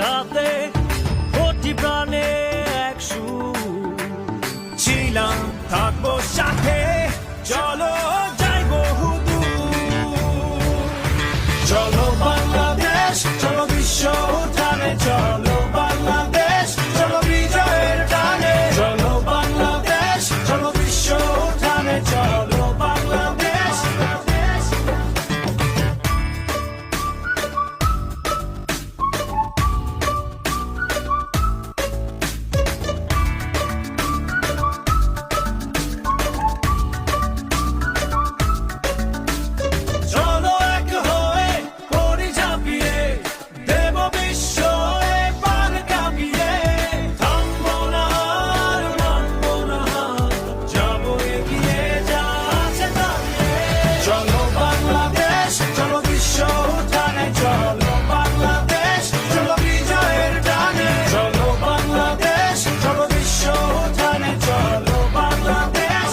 সাথে কোটি প্রাণে এক সুর ছিলাম থাকবো সাথে চলো যাই বহুদূর চলো বাংলাদেশ চলো বিশ্ব উঠানে চলো বাংলাদেশ চলো বিজয়ের টানে চলো বাংলাদেশ চলো বিশ্ব উঠানে চলো বাংলাদেশ চলো এক হয়ে পরি ঝাঁপিয়ে দেব বিশ্ব এবার কাঁপিয়ে থামবো না আর মানবো না হার, যাবো এগিয়ে যা আছে দাঁড়িয়ে চলো বাংলাদেশ চলো বিশ্ব উঠানে চলো বাংলাদেশ চলো বিজয়ের টানে চলো বাংলাদেশ চলো বিশ্ব উঠানে চলো বাংলাদেশ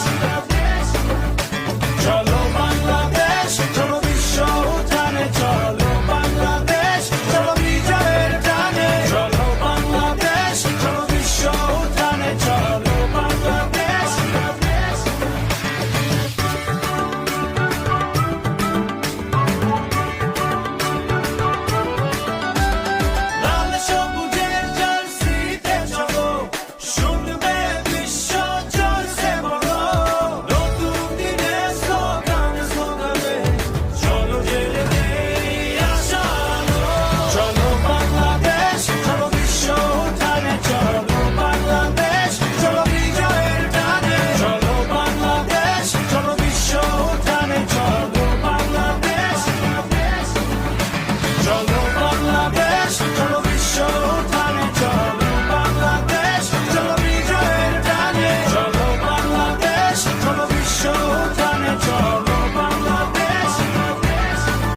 চলো বাংলাদেশ চলো বিশ্ব উঠানে চলো বাংলাদেশ চলো বিজয়ের টানে চলো বাংলাদেশ চলো বিশ্ব উঠানে চলো বাংলাদেশ লাল সবুজের জার্সিতে চলো শুনবে বিশ্ব চলছে বলো নতুন দিনের স্লোগানে স্লোগানে চলো জেলে দেই আশা আলো চলো বাংলাদেশ চলো বিশ্ব উঠানে চলো বাংলাদেশ চলো বিজয়ের টানে চলো বাংলাদেশ চলো বিশ্ব উঠানে চলো বাংলাদেশ চলো